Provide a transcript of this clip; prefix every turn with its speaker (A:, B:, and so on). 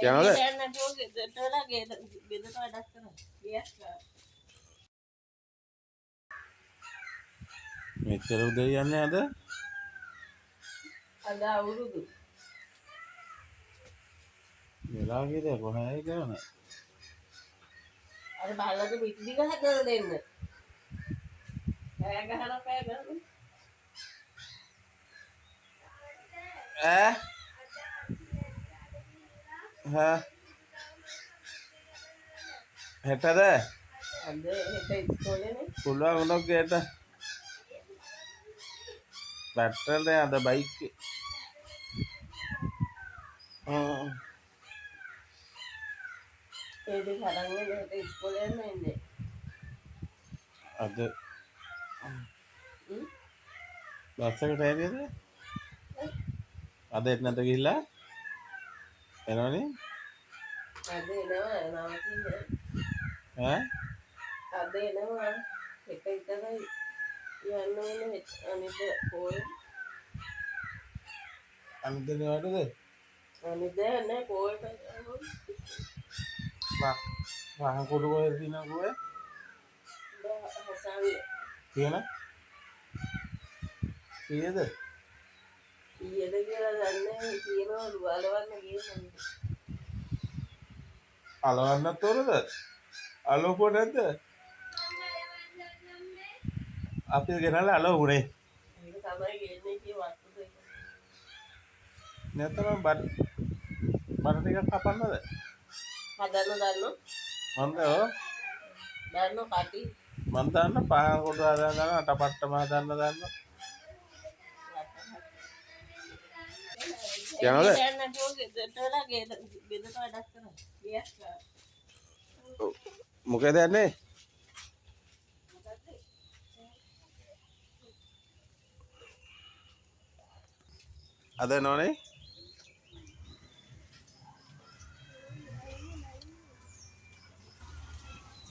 A: යනවද? මෙච්චර උදේ යන්නේ අද?
B: අද අවුරුදු.
A: වෙලා කීයද කොහේ කරන්නේ?
B: අර බල්ලට පිටි ටික හදලා දෙන්න. කෑ ගහන කෑ ගහන.
A: ඈ? හා හෙටද?
B: අද හෙට ඉස්කෝලේනේ.
A: පුළුවන් වුණොත් ගේට. පැට්‍රල් නේ අද බයික් එකේ.
B: ඒ දෙක අරන් එන්න හෙට ඉස්කෝලේ යන්න එන්නේ.
A: අද
B: හ්ම්.
A: බස් එකට ඇරියද? අද එත් නැත ගිහිල්ලා එනවනේ.
B: අද එනවා නවතින්නේ.
A: ඈ?
B: අද එනවා හෙට විතරයි යන්න ඕනේ අනිත් පොයේ.
A: අනිද්දේ වටද?
B: අනිත් නෑ පොයට යනවා.
A: වහන් කුඩු කොහෙද තියෙනව කොහෙ?
B: හසාවිය.
A: කියන? කීයද?
B: ඊයේද කියලා දන්නේ නැහැ කියනවලු බලවන්න කියන්නේ.
A: අලවන්නත් ඕනද? අලවපුව නැද්ද? අපි ගෙනල්ලා අලවුනේ.
B: ඒක තමයි කියන්නේ කිය වස්තු දෙක.
A: නැත්නම් බඩ ටිකක් කපන්නද?
B: හදන්න දන්නෝ?
A: මන්ද ඔව්.
B: දන්නෝ කටි.
A: මන් දන්න පහන් කුඩු හදන්න දන්න අටපට්ටම හදන්න දන්න. යනවද? මොකද යන්නේ? අද නෝනේ